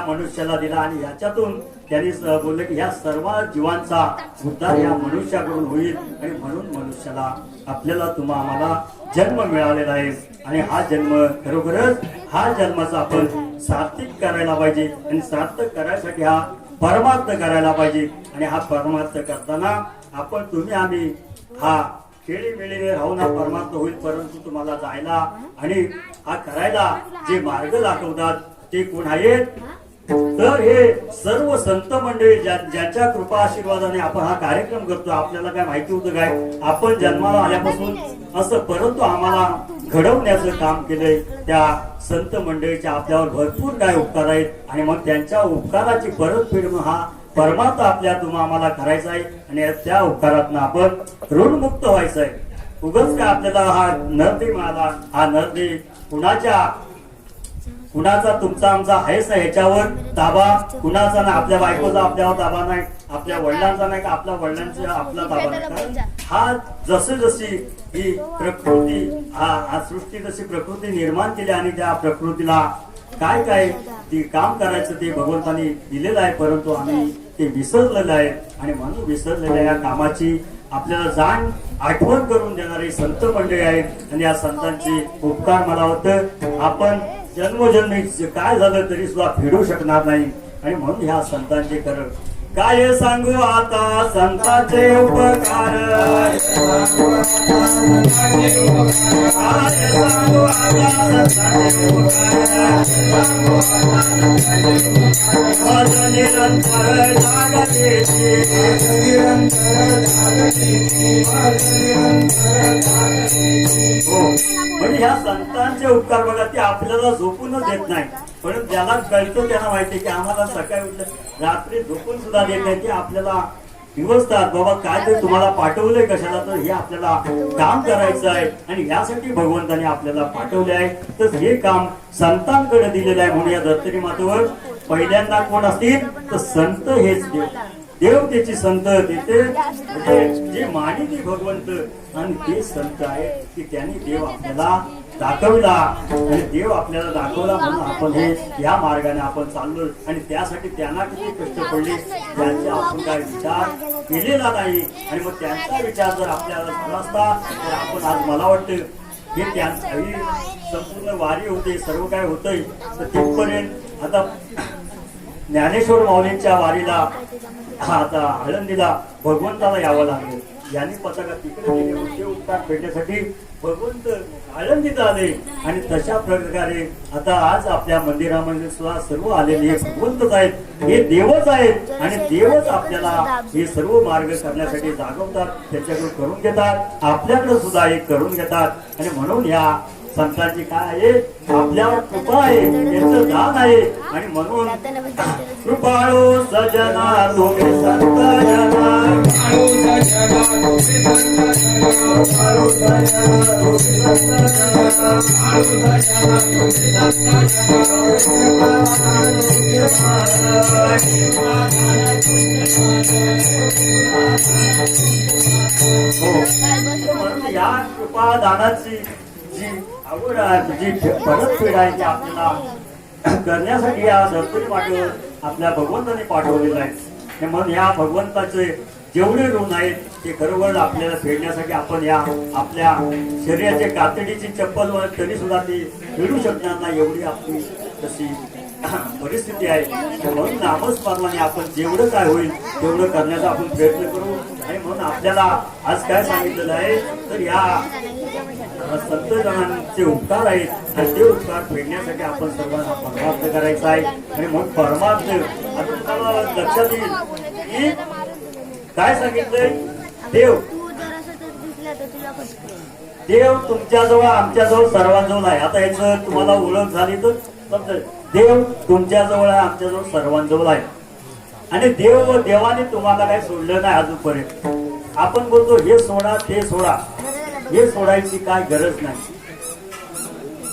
मनुष्याला दिला आणि याच्यातून त्यांनी बोलले की या सर्व जीवांचा उद्धार या मनुष्याकडून होईल आणि म्हणून मनुष्याला आपल्याला आम्हाला जन्म मिळालेला आहे आणि हा जन्म खरोखरच हा जन्माचा आपण सार्थक करायला पाहिजे आणि सार्थक करायसाठी हा परमार्थ करायला पाहिजे आणि हा परमार्थ करताना आपण तुम्ही आम्ही हा खेळीमेळीने राहून हा परमार्थ होईल परंतु तुम्हाला जायला आणि हा करायला जे मार्ग दाखवतात ते कोण आहेत तर हे सर्व संत मंडळी ज्यांच्या कृपा आशीर्वादाने आपण हा कार्यक्रम करतो. आपल्याला काय माहिती होतं काय आपण जन्माला आल्यापासून असं परंतु आम्हाला घडवण्याचं काम केलंय त्या संत मंडळीच्या आपल्यावर भरपूर काय उपकार आहेत आणि मग त्यांच्या उपकाराची परतफेड हा परमार्थ आपल्या आम्हाला करायचा आहे आणि त्या उपकारातून आपण ऋणमुक्त व्हायचं आहे. उगाच का आपल्याला हा नरदे मिळाला हा नरदे कुणाचा तुमचा आमचा आहेच ना ह्याच्यावर ताबा कुणाचा नाही आपल्या बायकोचा आपल्यावर ताबा नाही आपल्या वडिलांचा नाही का आपल्या वडिलांचा आपला ताबा नाही. हा जशी ही प्रकृती हा सृष्टी जशी प्रकृती निर्माण केली आणि त्या प्रकृतीला काय ती काम करायचं ते भगवंतानी दिलेलं आहे परंतु आम्ही ते विसरलेलं आहे आणि म्हणून विसरलेल्या या कामाची आपल्याला जाण आठवण करून देणारे संत मंडळी आहेत आणि या संतांचे उपकार मला वाटतं आपण जन्मोजन्मी काय झालं तरी सुद्धा फेडू शकणार नाही आणि म्हणून ह्या संतांचे खरं काय सांगू आता संतांचे उपकार काय सांगू आता संतांचे उपकार निरंतर म्हणजे ह्या संतांचे उपकार बघा ते आपल्याला झोपूनच देत नाही पण ज्याला कळतो त्यांना माहिती की आम्हाला सकाळी उठलं रात्री झोपून सुद्धा देत नाही ते आपल्याला दिवसतात बाबा काय ते तुम्हाला पाठवलंय कशाला तर हे आपल्याला काम करायचं आहे आणि यासाठी भगवंताने आपल्याला पाठवले आहे तर हे काम संतांकडे दिलेलं आहे म्हणून या धर्तरी मातेवर पहिल्यांदा कोण असतील तर संत हेच देव त्याची संत देते जे मानी ते भगवंत आणि ते संत आहे की त्यांनी देव आपल्याला दाखवला आणि देव आपल्याला दाखवला म्हणून आपण हे या मार्गाने आपण चाललो आणि त्यासाठी त्यांना किती कष्ट पडले त्यांचे आपण काय विचार केलेला नाही आणि मग त्यांचा विचार जर आपल्याला झाला असता तर आपण आज मला वाटतं हे त्यांची संपूर्ण वारी होते सर्व काय होतंय तर तिथपर्यंत आता ज्ञानेश्वर माऊलींच्या वारीला आता आळंदीला भगवंताला यावं लागलं यांनी पताका तिकडे गेले होते उपकार भेटण्यासाठी भगवंत आळंदीत आले आणि तशा प्रकारे आता आज आपल्या मंदिरामध्ये सुद्धा सर्व आलेले हे भगवंतच आहेत हे देवच आहेत आणि देवच आपल्याला हे सर्व मार्ग करण्यासाठी जागवतात त्याच्याकडे करून घेतात आपल्याकडे सुद्धा हे करून घेतात आणि म्हणून या संतांची काय आहे आपल्यावर कृपा आहे त्यांचं दान आहे आणि म्हणून कृपाळू सजना तुम्ही संत या कृपा दानाची जी आवड आहे जी परतफेड आहे ती आपल्याला करण्यासाठी या धर्तरी पाठवून आपल्या भगवंताने पाठवलेलं आहे म्हणून या भगवंताचे जेवढे ऋण आहेत ते खरोखर आपल्याला फेडण्यासाठी आपण या आपल्या शरीराच्या कातडीची चप्पल तरी सुद्धा ती फेडू शकणार नाही एवढी आपली तशी परिस्थिती आहे म्हणून नामस्मरणाने आपण जेवढं काय होईल तेवढं करण्याचा आपण प्रयत्न करू आणि म्हणून आपल्याला आज काय सांगितलेलं आहे तर या संतजनांचे उपकार आहेत आणि ते उपकार फेडण्यासाठी आपण सर्वांना परमार्थ करायचा आहे आणि मग परमार्थ आता तुम्हाला लक्षात येईल की काय सांगितलंय देव तुमच्याजवळ आमच्याजवळ सर्वांजवळ आहे. आता याच तुम्हाला ओळख झाली तर समजेल देव तुमच्याजवळ आहे आमच्याजवळ सर्वांजवळ आहे आणि देवाने तुम्हाला काही सोडलं नाही अजूनपर्यंत. आपण बोलतो हे सोडा ते सोडा हे सोडायची काय गरज नाही.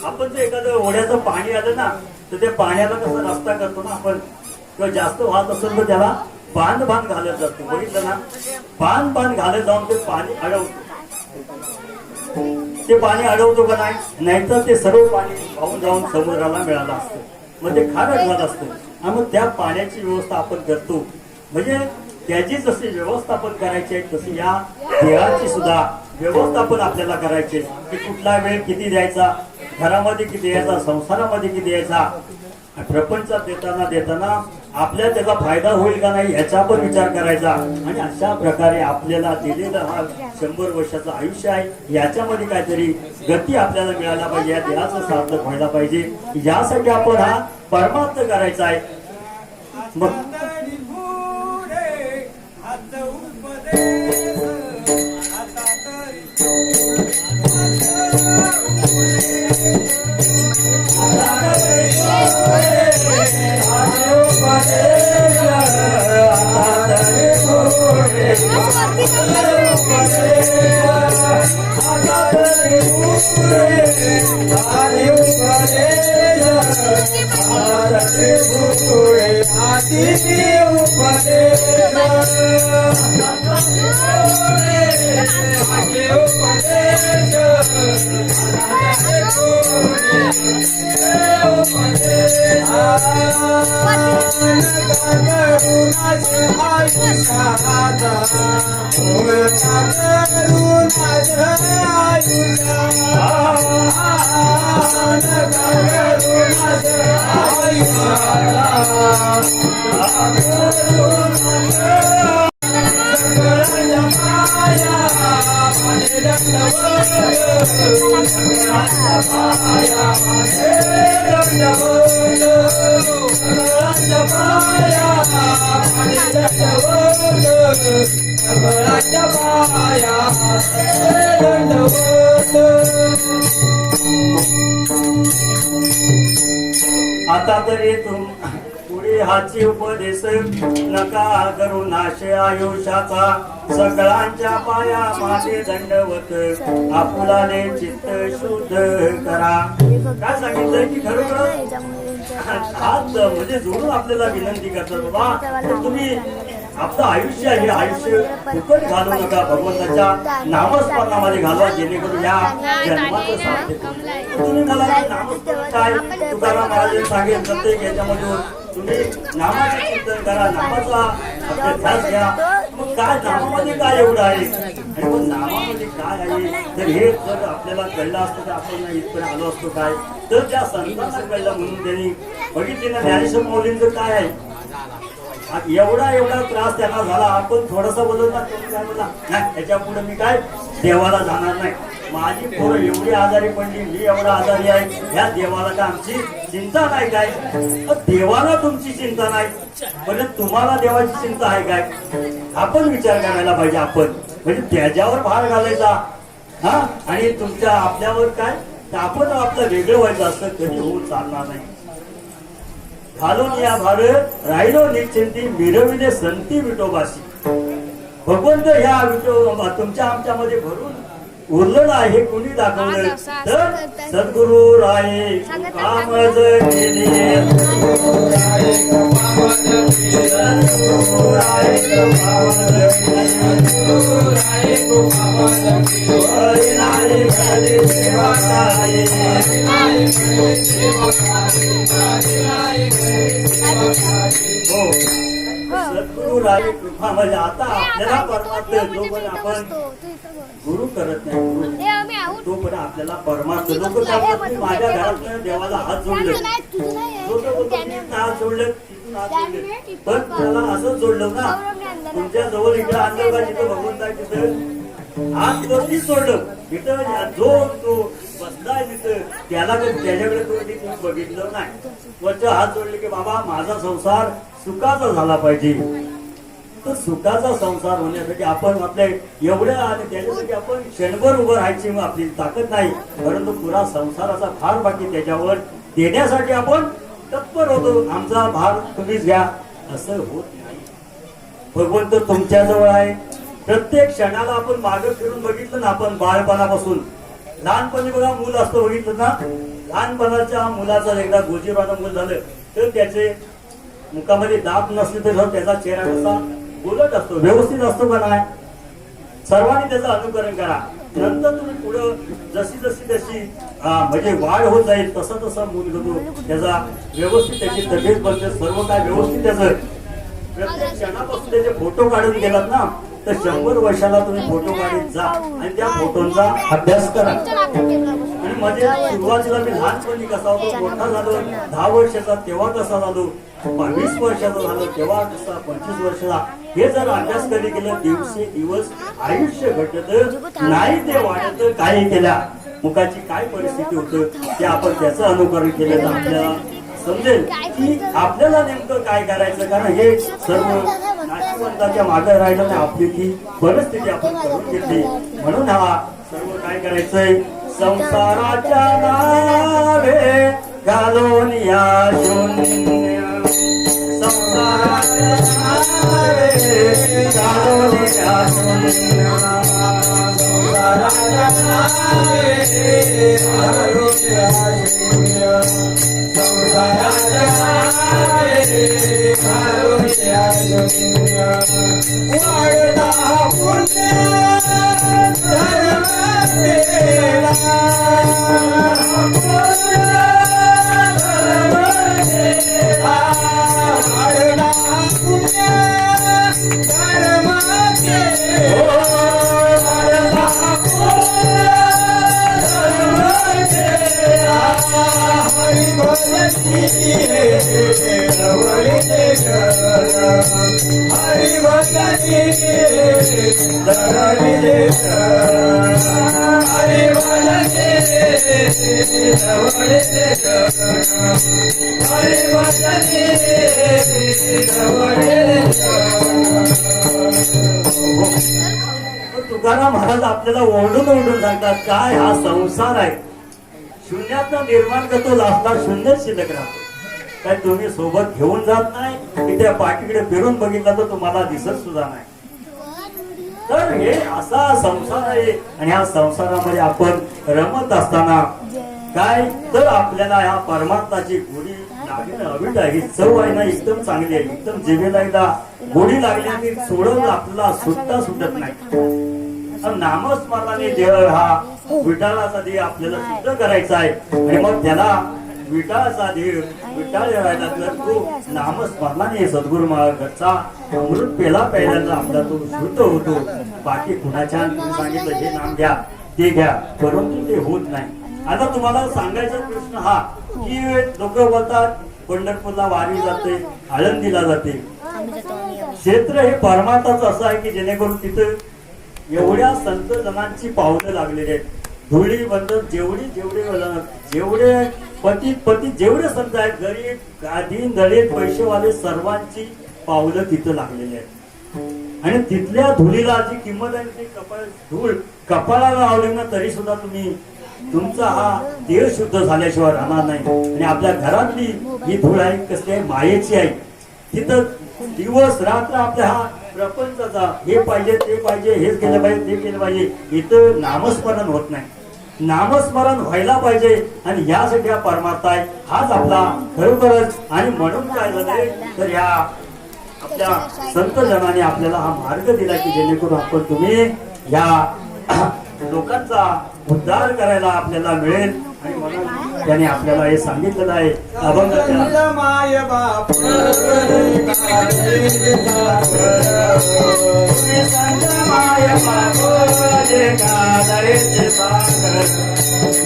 आपण जर एखादं ओढ्याचं पाणी आलं ना तर त्या पाण्याला कसं रस्ता करतो ना आपण किंवा जास्त वाहत असेल तर त्याला बांध घालत जातो बघितलं ना बांध घालत जाऊन ते पाणी अडवतो का नाही तर ते सर्व पाणी वाहून जाऊन समुद्राला मिळालं असतं मग ते खारट झालं असतं आणि मग त्या पाण्याची व्यवस्था आपण करतो. म्हणजे त्याची जशी व्यवस्थापन करायची आहे तशी या देहाची सुद्धा व्यवस्थापन आपल्याला करायचे की कुठला वेळ किती द्यायचा, घरामध्ये किती द्यायचा, संसारामध्ये किती द्यायचा, प्रपंचात देताना आपल्या त्याचा फायदा होईल का नाही याचा पण विचार करायचा. आणि अशा प्रकारे आपल्याला दिलेलं हा 100 वर्षाचं आयुष्य आहे, याच्यामध्ये काहीतरी गती आपल्याला मिळायला पाहिजे, या देहाचं सार्थक व्हायला पाहिजे. यासाठी आपण हा परमार्थ करायचा आहे. मग आता तरी पुढे हाची उपदेश नका करू नाश आयुष्याचा, सगळ्यांच्या पाया माझे दंडवत, आपुलाने चित्त शुद्ध करा. काय सांगितलंय की खरोखर हात म्हणजे जोडून आपल्याला विनंती करतात, बाबा तुम्ही आपलं आयुष्य हे आयुष्य फुकट घालू नका, भगवंताच्या नामस्मरणामध्ये घालवा, जेणेकरून या जन्माचं सार्थक होईल. तुम्ही मला नामस्मरण काय तुकाराम महाराज सांगेल प्रत्येक याच्यामध्ये तुम्ही नामाचे चिंतन करा, नामाचा अभ्यास घ्या. मग काय नामामध्ये काय एवढं आहे आणि मग नामामध्ये काय आहे, तर हे जर आपल्याला कळलं असतं तर आपण इथपर्यंत आलो असतो काय. तर त्या संतांना कळलं म्हणून त्यांनी बघितले ना ज्ञानेश्वर माऊलींचं काय आहे, एवढा त्रास त्यांना झाला. आपण थोडासा बोलवला काय बोला नाही त्याच्या पुढे मी काय देवाला जाणार नाही, माझी पोरं एवढी आजारी पडली, मी एवढा आजारी आहे, ह्या देवाला का आमची चिंता नाही काय. देवाला तुमची चिंता नाही म्हणजे तुम्हाला देवाची चिंता आहे काय, आपण विचार करायला पाहिजे. आपण म्हणजे त्याच्यावर भार घालायचा हा आणि तुमच्या आपल्यावर काय तर आपण आपलं वेगळं व्हायचं असं कधी होऊन चालणार नाही. घालून या भार राहिलो निश्चिंती, मिरविले संती विठोबाशी. भगवंत ह्या विठो तुमच्या आमच्यामध्ये भरून उरलेलं आहे, हे कोणी दाखवलं तर सद्गुरु राये कामज केले, सद्गुरु राये कृपा म्हणजे आता आपल्याला परमार्थ जो पण आपण गुरु करत नाही तो पण आपल्याला परमार्थ. लोक काय माझ्या घरात देवाला हात जोडले, हात जोडले तिथून हात जोडले, पण त्याला असं जोडलं ना तुमच्या जवळ इकडे आणलं का जिथं भगवंत आहे तिथं हात वरती जोडलं, इथं जो तो बसलाय तिथं त्याला त्याच्याकडे तुम्ही बघितलं नाही. वरचे हात जोडले की बाबा माझा संसार सुखाचा झाला पाहिजे. तर सुखाचा संसार होण्यासाठी आपण आपल्या एवढ्या आणि त्याच्यासाठी आपण क्षणभर उभं राहायची आपली ताकद नाही, परंतु पुरा संसाराचा भार बाकी त्याच्यावर देण्यासाठी आपण तत्पर होतो. आमचा भार तुम्हीच घ्या असं होत नाही. भगवंत तुमच्या जवळ आहे. प्रत्येक क्षणाला आपण मागे फिरून बघितलं ना, आपण बाळपणापासून लहानपणी बघा मूल असतं बघितलं ना, लहानपणाच्या मुलाचा एकदा गोजीबानं मूल झालं तर त्याचे मुखामध्ये दात नसले तर त्याचा चेहरा कसा बोलत असतो, व्यवस्थित असतो का नाही. सर्वांनी त्याचं अनुकरण करा. नंतर तुम्ही पुढं जशी म्हणजे वाढ होत जाईल तसा मूल होतो त्याचा व्यवस्थित त्याची तब्येत बनते सर्व काय व्यवस्थित त्याचं प्रत्येक क्षणापासून त्याचे फोटो काढून गेलात ना तर 100 वर्षाला तुम्ही फोटो काढत जा आणि त्या फोटोंचा अभ्यास करा. आणि मध्ये सुरुवातीला मी लहानपणी कसा होतो मोठा झालो 10 वर्षाचा तेव्हा कसा झालो 20 वर्षाचा झालो तेव्हा कसा 25 वर्षाचा हे जर अभ्यास कधी केलं दिवसेदिवस आयुष्य घटत नाही ते वाढत काही केल्या मुखाची काय परिस्थिती होतं ते आपण त्याचं अनुकरण केलं तर आपल्याला समजेल की आपल्याला नेमकं काय करायचं. कारण हे सर्व नाशिवंताच्या मागे राहिलं नाही आपली ती परिस्थिती आपण करून घेतली म्हणून हा सर्व काय करायचंय संसाराच्या नावे घालून या शून्य संसाराच्या नावे घालून या शून्य संसाराच्या नावे घालून या शून्य संसाराच्या नावे घालून या शून्य वाढता पुण्य धर्म केला तुकाराम महाराज आपल्याला ओरडून सांगतात काय हा संसार आहे शून्यातनं निर्माण करतो लास्टला शून्य शिल्लक राहतो. काय तुम्ही सोबत घेऊन जात नाही की त्या पाठीकडे फिरून बघितलं तर तुम्हाला दिसत सुद्धा नाही. तर हे असा संसार आहे आणि ह्या संसारामध्ये आपण रमत असताना काय तर आपल्याला ह्या परमात्माची गोडी लागणं अवीट आहे चव आहे ना एकदम चांगली आहे एकदम जिभेला एकदा गोडी लागली आणि सोडवून आपल्याला सुटत नाही. नामस्मरणाने देव हा विठाळाचा देव आपल्याला शुद्ध करायचा आहे आणि मग त्याला विठाळाचा देव विठाळ राहिला तर तो नामस्मरणाने सद्गुरु महाराजांचा अमृत पेला प्यायला आपला तो शुद्ध होतो. बाकी कुणाच्या सांगितलं हे नाम घ्या ते घ्या परंतु ते होत नाही. आता तुम्हाला सांगायचा प्रश्न हा की लोक बोलतात पंढरपूरला वारी जाते आळंदीला जाते क्षेत्र हे परमार्थाचं असं आहे की जेणेकरून तिथं एवढ्या संत जनांची पावलं लागलेली आहेत. धुळी बंधन जेवढे पती जेवढे संत आहेत गरीब दीन दलित पैसेवाले सर्वांची पावलं तिथं लागलेली आहेत आणि तिथल्या धुळीला जी किंमत आहे ती धूळ कपाळाला लावली ना तरी सुद्धा तुम्ही तुमचा हा देह शुद्ध झाल्याशिवाय राहणार नाही. आणि आपल्या घरातली ही धूळ आहे कसली आहे मायेची आहे. तिथं दिवस रात्र आपल्या हा प्रपंचाचा हे पाहिजे ते पाहिजे हेच केलं पाहिजे ते केलं पाहिजे इथं नामस्मरण होत नाही. नामस्मरण व्हायला पाहिजे आणि यासाठी हा परमार्थ आहे हाच आपला खरोखरच. आणि म्हणून काय झालंय तर ह्या आपल्या संत जनाने आपल्याला हा मार्ग दिला की जेणेकरून आपण तुम्ही या लोकांचा उद्धार करायला आपल्याला मिळेल. आणि म्हणून त्याने आपल्याला हे सांगितलेलं आहे अभंगाच्या माय बाप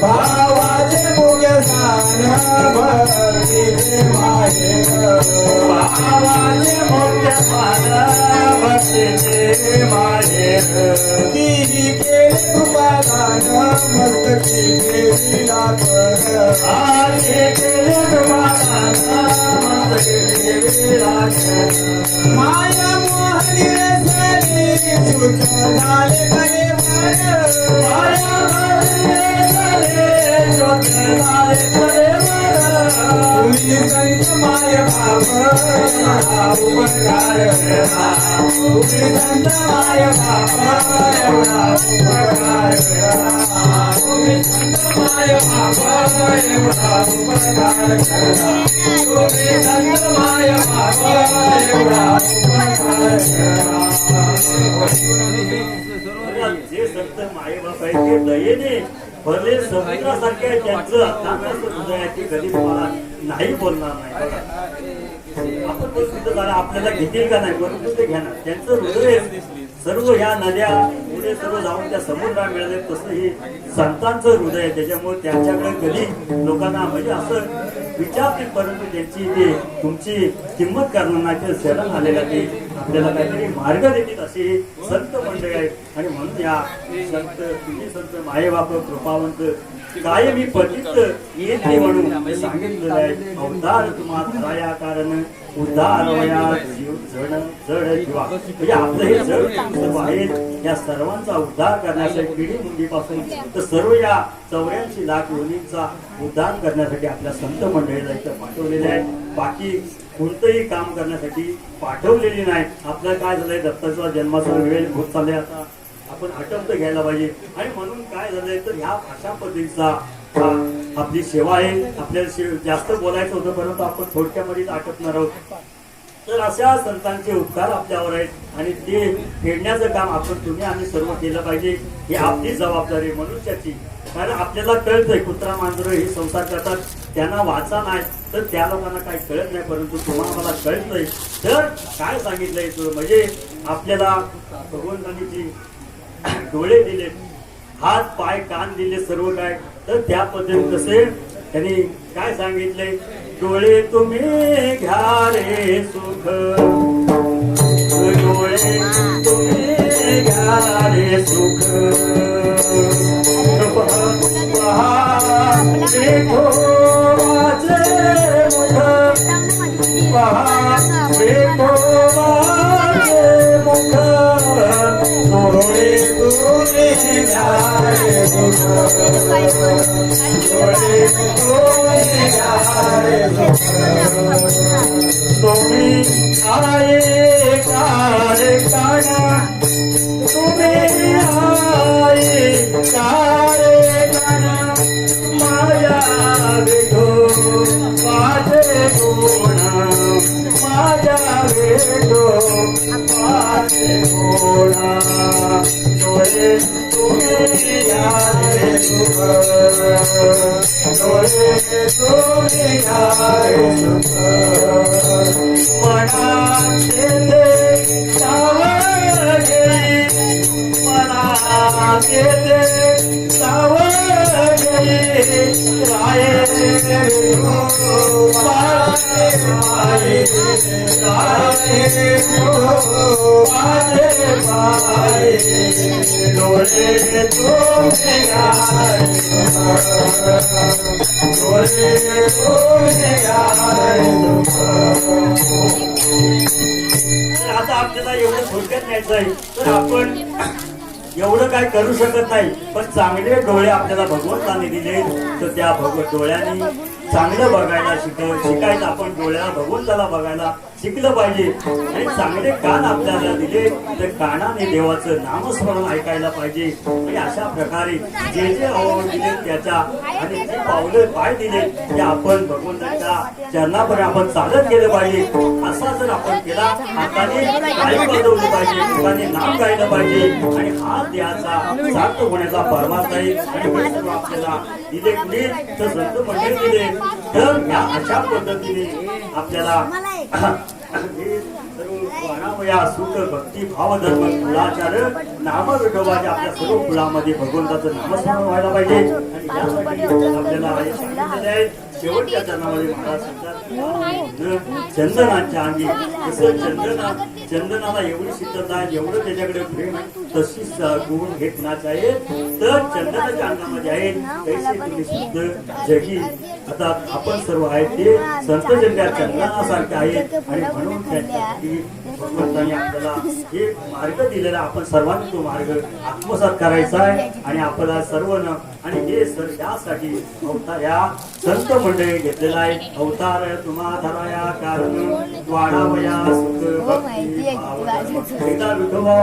भावाचे मुगे भावाचे मुख्य भक्तीचे माझे ती केले कृपादान मस्तकी केली माया मोहनी माय बाबा उपकार माय बाबा उपकार माय बाबा एवढा उपकार माय बाबा एवढा उपकार. जे संत मायबाप आहे ते दयेने भरले समुद्रासारखे आहे. त्यांचं अथांग हृदय आहे ते कधी तुम्हाला नाही बोलणार नाही बघा. आपण बोलतो झालं आपल्याला घेतील का नाही परंतु ते घेणार. त्यांचं हृदय सर्व ह्या नद्या पुढे सर्व जाऊन त्या समुद्रात मिळाले तसं हे संतांचं हृदय आहे. त्याच्यामुळे त्यांच्याकडे कधी लोकांना म्हणजे असं विचारतील परंतु त्यांची ते तुमची किंमत करणार नाही. ते शरण आलेल्या ते आपल्याला काहीतरी मार्ग देतील असे संत मंडळी आहेत. आणि म्हणून या संत तुम्ही संत मायबाप कृपावंत कायमी पतित येते म्हणून सांगितलेलं आहे. अवतार तुम्हा धराया कारण उद्धार वया जीव जड जड जीवा. म्हणजे आपलं हे जड सर्व आहेत या सर्वांचा उद्धार करण्यासाठी पिढी मुंडीपासून तर सर्व या 84 लाख योनींचा उद्धार करण्यासाठी आपल्या संत मंडळीला इथं पाठवलेले आहे. बाकी कोणतंही काम करण्यासाठी पाठवलेली नाही. आपलं काय झालंय दत्ताचा जन्माचा वेळ होत चाललाय. आता आपण आटंप घ्यायला पाहिजे. आणि म्हणून काय झालंय तर ह्या अशा पद्धतीचा आपली सेवा आहे. आपल्याला जास्त बोलायचं होतं परंतु आपण थोडक्यामध्ये आटपणार आहोत. तर अशा संतांचे उपकार आपल्यावर आहेत आणि ते फेडण्याचं काम आपण तुम्ही आम्ही सर्व केलं पाहिजे. ही आपली जबाबदारी मनुष्याची. कारण आपल्याला कळतंय कुत्रा मांजर हे संसार करतात त्यांना वाचा नाही तर त्या लोकांना काही कळत नाही परंतु तुम्हाला मला कळतंय. तर काय सांगितलंय म्हणजे आपल्याला भगवंतांनी जी डोळे दिले हात पाय कान दिले सर्व काय तर त्या पद्धतीने कसे त्यांनी काय सांगितले डोळे तुम्ही घ्या रे सुख डोळे तुम्ही घ्या रे सुख तुम्ही आये कारे काना तुम्ही आये कारे काना माया विठो माझे गुण माया विठो माझे गुण डोळे तुम्ही आये सुख डोळे तुम्ही आये सुख मनाचे सावगे मनाचे सावगे राये माझे भाई राये माझे भाई डोळे तुझे गाय डोळे तुझे गाय. आता आपल्याला एवढं थोडक्यात न्यायचं आहे तर आपण एवढं काय करू शकत नाही पण चांगले डोळे आपल्याला भगवंताने दिले तर त्या डोळ्यांनी चांगलं बघायला शिकायचं. आपण डोळ्याला भगवंताला बघायला शिकलं पाहिजे. आणि चांगले कान आपल्याला दिले तर कानाने देवाचं नामस्मरण ऐकायला पाहिजे. आणि अशा प्रकारे जे जे अवयव दिले त्याच्या आणि जे पावलं पाय दिले ते आपण भगवंताच्या चरणापर्यंत आपण चालत गेलं पाहिजे. असा जर आपण केला हाताने पाय वाजवलं पाहिजे हाताने नाम गायलं पाहिजे आणि हात द्यायचा सार्थ होण्याचा परमार्थ आहे. आणि हे सर्व आपल्याला दिले कुठे तर संत मंडळी दिले. तर या अशा पद्धतीने आपल्याला हे सर्व वाणावया सुख भक्ती भाव धर्म कुलाचार नाम विठोबाच्या आपल्या सर्व कुळामध्ये भगवंताचं नामस्मरण व्हायला पाहिजे. आणि यासाठी आपल्याला हे सांगितलेले आहे. शेवटच्या चरणामध्ये महाराज सांगतात चंदनाच्या अंगी जसं चंदनाला एवढी शीतलता आहे एवढं त्याच्याकडे प्रेम आहे तशीच गुण हे कुणाचे आहेत तर चंदनाच्या अंगामध्ये आहेत तसे तुम्ही शुद्ध जगी. आता आपण सर्व आहेत ते संत जग्या चंदनासारखे आहेत आणि म्हणून त्यांच्यासाठी भगवंतांनी आपल्याला हे मार्ग दिलेला आपण सर्वांनी तो मार्ग आत्मसात करायचा आहे. आणि आपल्याला सर्वांना आणि हे त्यासाठी अवतार या संत मंडळी घेतलेला आहे. अवतार तुम्हा धराया कारण वाढावया सुख भक्ती भाव धर्म. एकदा विठोबा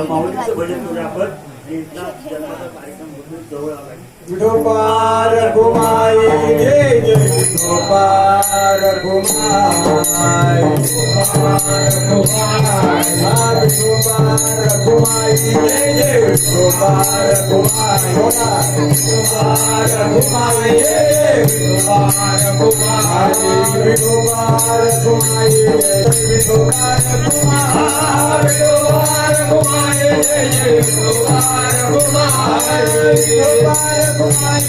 माऊलीचं भजन करूया आपण. एकदा जन्माचा कार्यक्रम होतो जवळ आला. विठोबा रघुमाई जय जय विठोबा रघुमाई विठोबा रघुमाई जय जय विठोबा विठोबार घुमाई विठोबार घुमाई विठोबार घुमाई विठोबार घुमाई विठोबार घुमाई विठोबार घुमाई विठोबार घुमाई विठोबार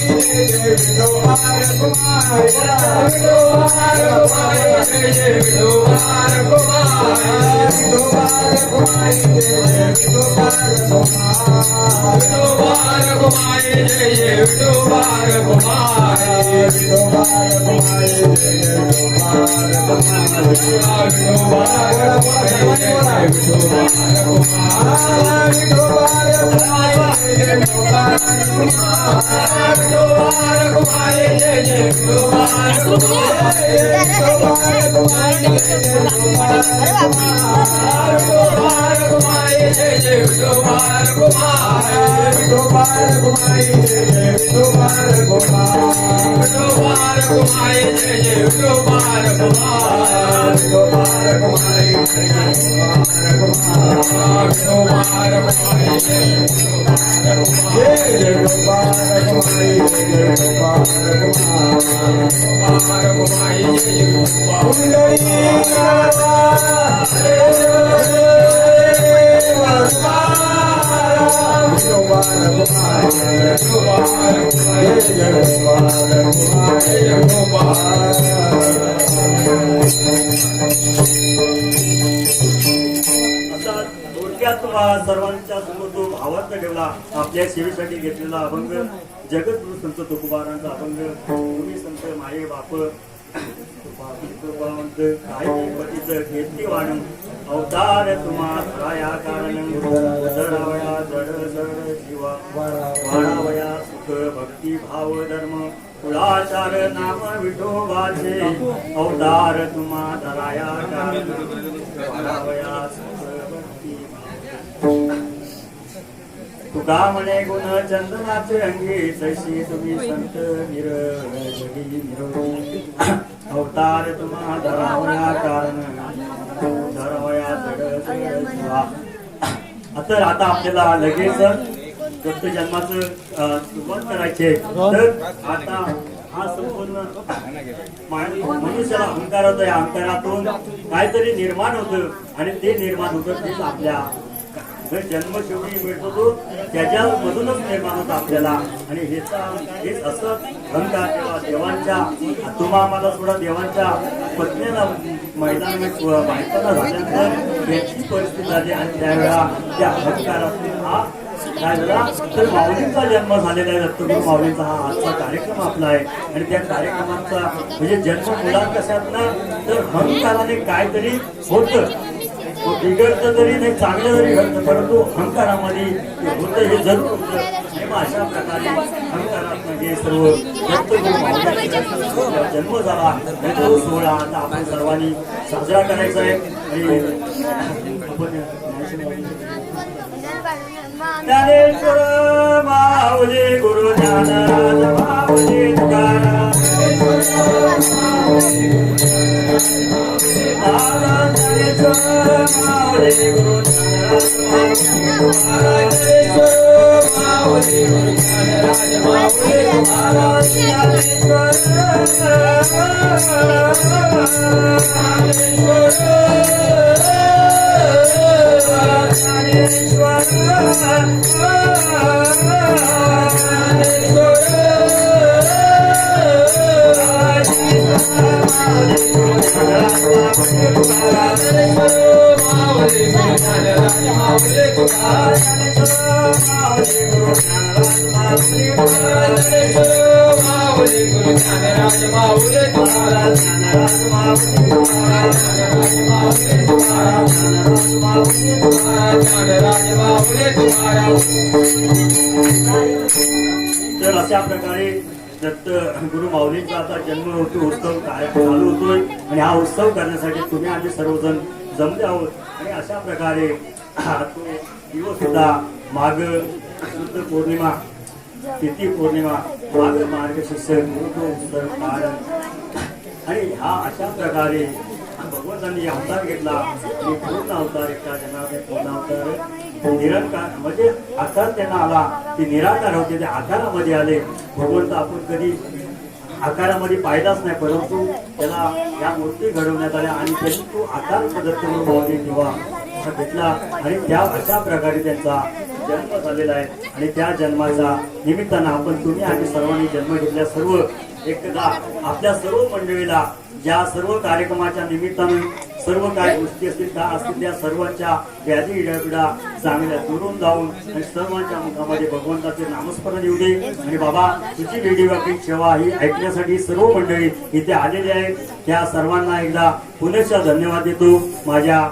घुमाई विठोबार घुमाई विठोबार घुमाई विठोबार घुमाई विठोबार घुमाई विठोबार घुमाई विठोबार घुमाई विठोबार घुमाई आता थोडक्यात तुम्हाला सर्वांच्या समोर तो भावार्थ ठेवला. आपल्या सेवेसाठी घेतलेला अभंग जगद्गुरु संत तुकोबारांचा अभंग. तुम्ही संत माये बाप काही पतीचं घेतली वाणून अवतार तुम्हा राया कारण जडावया जड जड जीवा वाढावया सुख भक्ती भाव धर्म कुळाचार नाम विठोबाचे अवतार तुम्हा धराया कारण वाढावया सुख भक्ती भाव. तुका म्हणे गुण चंदनाचे अंगी तशी तुम्ही संत निरजगी निरोगी अवतार तुम्हा धरावया कारण धरावया जड जड जीवा. आता आपल्याला लगेच दत्त जन्माचं सुरुवात करायचे. तर आता हा संपूर्ण मनुष्याला अहंकार होता. या अहंकारातून काहीतरी निर्माण होतं आणि ते निर्माण होतं तेच आपल्या जन्म शेवटी मिळतो तो त्याच्यामधूनच निर्माण होतं आपल्याला. आणि हेच असं अहंकार तेव्हा देवांच्या तुम्हा आम्हाला थोडा देवांच्या पत्नीला मैदानामध्ये बायकाला झाल्यानंतर याची परिस्थिती झाली आणि त्यावेळेला त्या अहंकारातून हा काय झाला तर माऊलींचा जन्म झालेला आहे. दत्तगुरु माऊलींचा हा आजचा कार्यक्रम आपला आहे. आणि त्या कार्यक्रमाचा म्हणजे जन्म मुलात कशात ना तर अहंकाराने काहीतरी होतं. बिघडतं तरी नाही चांगलं जरी घडतं परंतु अहंकारामध्ये होतं हे जरूर होतं. आणि मग अशा प्रकारे अहंकारात म्हणजे सर्व दत्तगुरु माऊलींचा जन्म झाला आणि तो सोहळा आता आपण सर्वांनी साजरा करायचा आहे. आणि आपण ज्ञानेश्वर माऊली गुरु ज्ञानराज माऊली तुकाराम ज्ञानेश्वर माऊली गुरु ज्ञानराज माऊली गुरु ज्ञानराज माऊली तुकाराम तर अशा प्रकारे दत्त गुरु माऊलींचा आता जन्म होतो उत्सव चालू होतोय. आणि हा उत्सव करण्यासाठी तुम्ही आम्ही सर्वजण जमले आहोत. आणि अशा प्रकारे तो दिवस सुद्धा माघ शुद्ध पौर्णिमा तिथी पौर्णिमा माघ मार्गशीर्ष उत्सव पार. आणि हा अशा प्रकारे भगवंतांनी अवतार घेतला आणि पूर्ण अवतार एका जनामध्ये पूर्ण अवतार निरंकार म्हणजे आकार त्यांना आला ते निराकार होते ते आकारामध्ये आले. भगवंत आपण कधी आकारामध्ये पाहिलाच नाही परंतु त्याला या मूर्ती घडवण्यात आल्या आणि त्यांनी तो आकार दत्त भावाने किंवा घेतला आणि त्या अशा प्रकारे त्यांचा जन्म झालेला आहे. आणि त्या जन्माच्या निमित्तानं आपण तुम्ही आणि सर्वांनी जन्म घेतल्या सर्व एकदा आपल्या सर्व मंडळीला ज्या सर्व कार्यक्रमाच्या निमित्तानं सर्व काय गोष्टी असतील त्या असतील त्या सर्वांच्या व्याधी इडापिडा चांगल्या दुरून जाऊन आणि सर्वांच्या मुखामध्ये भगवंताचे नामस्मरण येऊ दे. आणि बाबा तुझी व्हिडिओग्राफी सेवा ही ऐकण्यासाठी सर्व मंडळी इथे आलेली आहेत त्या सर्वांना एकदा पुनश्च धन्यवाद देतो. माझ्या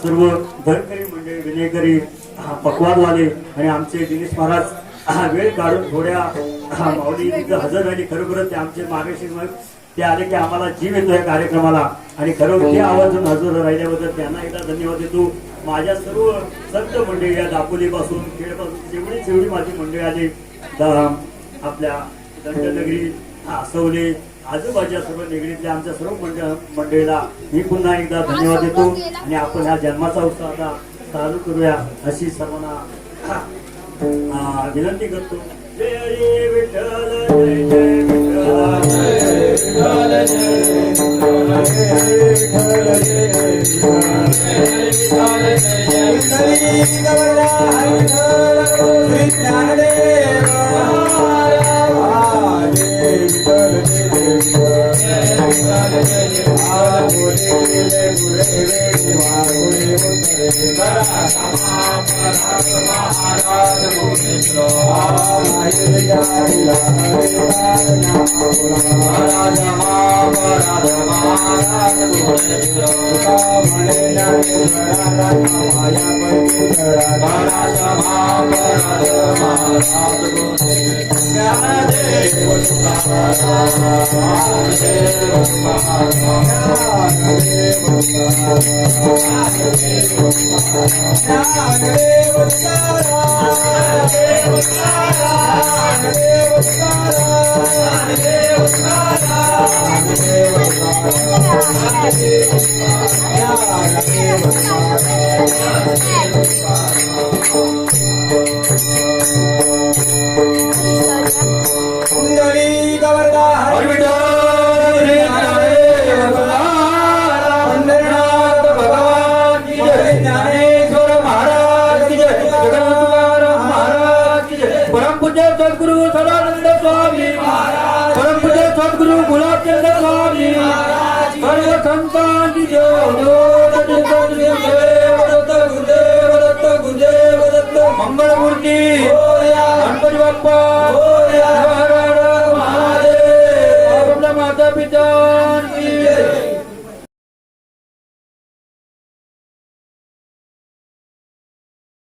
सर्व धनकरी मंडळी विनेकरी पक्वादवाले आणि आमचे दिनेश महाराज वेळ काढून थोड्या माऊली तिथं हजर झाली. खरोखरच ते आमचे मार्गशीर ते आले की आम्हाला जीव येतो या कार्यक्रमाला आणि खरोखर ते आवर्जून हजर राहिल्याबद्दल त्यांना एकदा धन्यवाद देतो. माझ्या सर्व संत मंडळी या दापोलीपासून खेडपासून जेवढी माझी मंडळी आली आपल्या दंडनगरी आसवले आजूबाजूच्या सर्व निगडीतल्या आमच्या सर्व मंडळीला मी पुन्हा एकदा धन्यवाद देतो. आणि आपण ह्या जन्माचा उत्सव आता चालू करूया अशी सर्वांना विनंती करतो. जय जय विठ्ठल जय जय मंगलमूर्ती